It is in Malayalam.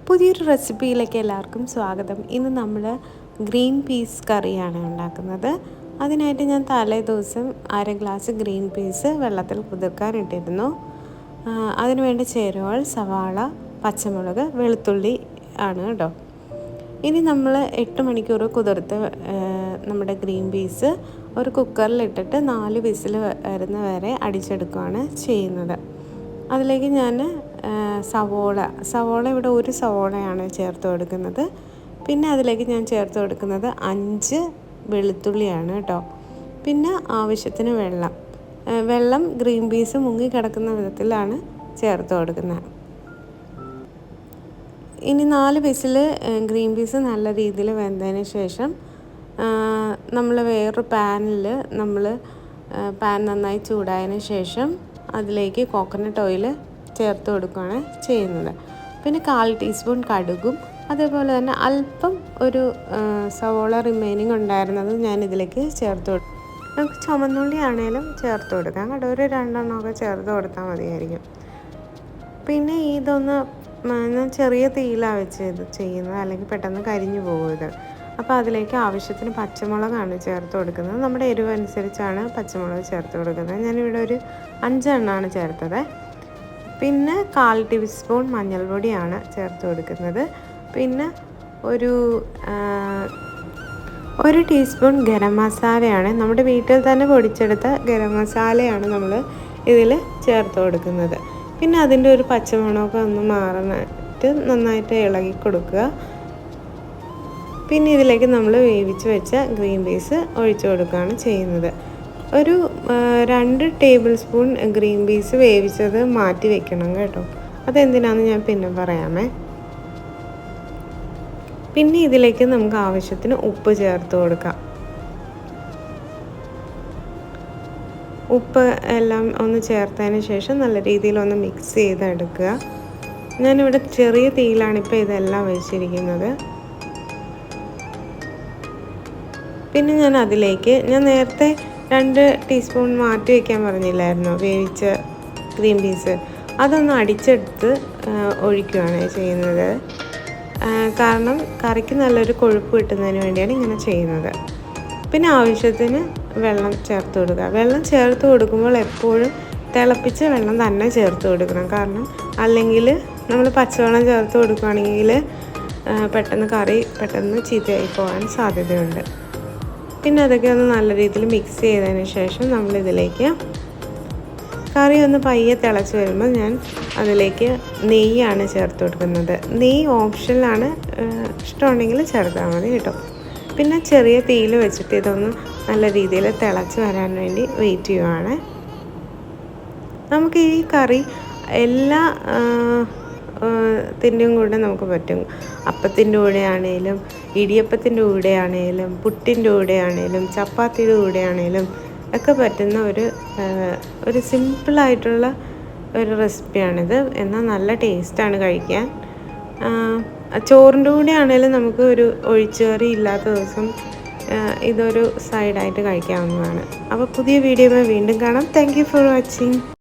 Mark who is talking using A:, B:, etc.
A: പുതിയൊരു റെസിപ്പിയിലേക്ക് എല്ലാവർക്കും സ്വാഗതം. ഇന്ന് നമ്മൾ ഗ്രീൻ പീസ് കറിയാണ് ഉണ്ടാക്കുന്നത്. അതിനായിട്ട് ഞാൻ തലേ ദിവസം 1/2 ഗ്ലാസ് ഗ്രീൻ പീസ് വെള്ളത്തിൽ കുതിർക്കാനിട്ടിരുന്നു. അതിനുവേണ്ട ചേരുവകൾ സവാള, പച്ചമുളക്, വെളുത്തുള്ളി ആണ് കേട്ടോ. ഇനി നമ്മൾ 8 മണിക്കൂർ കുതിർത്ത് നമ്മുടെ ഗ്രീൻ പീസ് ഒരു കുക്കറിലിട്ടിട്ട് 4 വിസിൽ വരുന്ന വരെ അടിച്ചെടുക്കുകയാണ് ചെയ്യുന്നത്. അതിലേക്ക് ഞാൻ സവോള ഇവിടെ ഒരു സവോളയാണ് ചേർത്ത് കൊടുക്കുന്നത്. പിന്നെ അതിലേക്ക് ഞാൻ ചേർത്ത് കൊടുക്കുന്നത് 5 വെളുത്തുള്ളിയാണ് കേട്ടോ. പിന്നെ ആവശ്യത്തിന് വെള്ളം ഗ്രീൻ പീസ് മുങ്ങി കിടക്കുന്ന വിധത്തിലാണ് ചേർത്ത് കൊടുക്കുന്നത്. ഇനി 4 വിസിൽ ഗ്രീൻ പീസ് നല്ല രീതിയിൽ വെന്തതിന് ശേഷം നമ്മൾ വേറൊരു പാനിൽ പാൻ നന്നായി ചൂടായതിന് ശേഷം അതിലേക്ക് കോക്കനട്ട് ഓയിൽ ചേർത്ത് കൊടുക്കുകയാണ് ചെയ്യുന്നത്. പിന്നെ 1/4 ടീസ്പൂൺ കടുകും അതേപോലെ തന്നെ അല്പം ഒരു സവോള റിമൈനിങ് ഉണ്ടായിരുന്നത് ഞാൻ ഇതിലേക്ക് ചേർത്ത് കൊടുക്കും. നമുക്ക് ചുമന്നുള്ളി ആണെങ്കിലും ചേർത്ത് കൊടുക്കാം കേട്ടോ. ഒരു 2 എണ്ണമൊക്കെ ചേർത്ത് കൊടുത്താൽ മതിയായിരിക്കും. പിന്നെ ഇതൊന്ന് ഞാൻ ചെറിയ തീയിലാണ് വെച്ച് ഇത് ചെയ്യുന്നത്, അല്ലെങ്കിൽ പെട്ടെന്ന് കരിഞ്ഞു പോകും. അപ്പോൾ അതിലേക്ക് ആവശ്യത്തിന് പച്ചമുളകാണ് ചേർത്ത് കൊടുക്കുന്നത്. നമ്മുടെ എരിവ് അനുസരിച്ചാണ് പച്ചമുളക് ചേർത്ത് കൊടുക്കുന്നത്. ഞാനിവിടെ ഒരു 5 എണ്ണമാണ് ചേർത്തത്. പിന്നെ 1/4 ടീസ്പൂൺ മഞ്ഞൾപ്പൊടിയാണ് ചേർത്ത് കൊടുക്കുന്നത്. പിന്നെ ഒരു ടീസ്പൂൺ ഗരം മസാലയാണ്, നമ്മുടെ വീട്ടിൽ തന്നെ പൊടിച്ചെടുത്ത ഗരം മസാലയാണ് നമ്മൾ ഇതിൽ ചേർത്ത് കൊടുക്കുന്നത്. പിന്നെ അതിൻ്റെ ഒരു പച്ചമണമൊക്കെ ഒന്ന് മാറാനായിട്ട് നന്നായിട്ട് ഇളകി കൊടുക്കുക. പിന്നെ ഇതിലേക്ക് നമ്മൾ വേവിച്ച് വെച്ച ഗ്രീൻ പീസ് ഒഴിച്ചു കൊടുക്കുകയാണ് ചെയ്യുന്നത്. ഒരു 2 ടേബിൾ സ്പൂൺ ഗ്രീൻ പീസ് വേവിച്ചത് മാറ്റി വെക്കണം കേട്ടോ. അതെന്തിനാണെന്ന് ഞാൻ പിന്നെ പറയാമേ. പിന്നെ ഇതിലേക്ക് നമുക്ക് ആവശ്യത്തിന് ഉപ്പ് ചേർത്ത് കൊടുക്കാം. ഉപ്പ് എല്ലാം ഒന്ന് ചേർത്തതിന് ശേഷം നല്ല രീതിയിൽ ഒന്ന് മിക്സ് ചെയ്തെടുക്കുക. ഞാനിവിടെ ചെറിയ തീയിലാണ് ഇപ്പോൾ ഇതെല്ലാം വെച്ചിരിക്കുന്നത്. പിന്നെ ഞാൻ നേരത്തെ 2 ടീസ്പൂൺ മാറ്റി വയ്ക്കാൻ പറഞ്ഞില്ലായിരുന്നോ വേവിച്ച ഗ്രീൻ പീസ്, അതൊന്ന് അടിച്ചെടുത്ത് ഒഴിക്കുകയാണ് ചെയ്യുന്നത്. കാരണം കറിക്ക് നല്ലൊരു കൊഴുപ്പ് കിട്ടുന്നതിന് വേണ്ടിയാണ് ഇങ്ങനെ ചെയ്യുന്നത്. പിന്നെ ആവശ്യത്തിന് വെള്ളം ചേർത്ത് കൊടുക്കുക. വെള്ളം ചേർത്ത് കൊടുക്കുമ്പോൾ എപ്പോഴും തിളപ്പിച്ച വെള്ളം തന്നെ ചേർത്ത് കൊടുക്കണം. കാരണം അല്ലെങ്കിൽ നമ്മൾ പച്ചവെള്ളം ചേർത്ത് കൊടുക്കുകയാണെങ്കിൽ കറി പെട്ടെന്ന് ചീത്തയായി പോകാൻ സാധ്യതയുണ്ട്. പിന്നെ അതൊക്കെ ഒന്ന് നല്ല രീതിയിൽ മിക്സ് ചെയ്തതിന് ശേഷം നമ്മളിതിലേക്ക് കറി ഒന്ന് പയ്യെ തിളച്ച് വരുമ്പോൾ ഞാൻ അതിലേക്ക് നെയ്യാണ് ചേർത്ത് കൊടുക്കുന്നത്. നെയ്യ് ഓപ്ഷനിലാണ്, ഇഷ്ടമുണ്ടെങ്കിൽ ചേർത്താൽ മതി കേട്ടോ. പിന്നെ ചെറിയ തീയിൽ വെച്ചിട്ട് ഇതൊന്ന് നല്ല രീതിയിൽ തിളച്ച് വരാൻ വേണ്ടി വെയിറ്റ് ചെയ്യുവാണ്. നമുക്ക് ഈ കറി എല്ലാ ത്തിൻ്റെയും കൂടെ നമുക്ക് പറ്റും. അപ്പത്തിൻ്റെ കൂടെ ആണെങ്കിലും, ഇടിയപ്പത്തിൻ്റെ കൂടെ ആണെങ്കിലും, പുട്ടിൻ്റെ കൂടെ ആണെങ്കിലും, ചപ്പാത്തിയുടെ കൂടെ ആണെങ്കിലും ഒക്കെ പറ്റുന്ന ഒരു സിമ്പിളായിട്ടുള്ള ഒരു റെസിപ്പിയാണിത്. എന്നാൽ നല്ല ടേസ്റ്റാണ് കഴിക്കാൻ. ചോറിൻ്റെ കൂടെ ആണെങ്കിലും നമുക്ക് ഒരു ഒഴിച്ചുകറി ഇല്ലാത്ത ദിവസം ഇതൊരു സൈഡായിട്ട് കഴിക്കാവുന്നതാണ്. അപ്പോൾ പുതിയ വീഡിയോയുമായി വീണ്ടും കാണാം. Thank you for watching.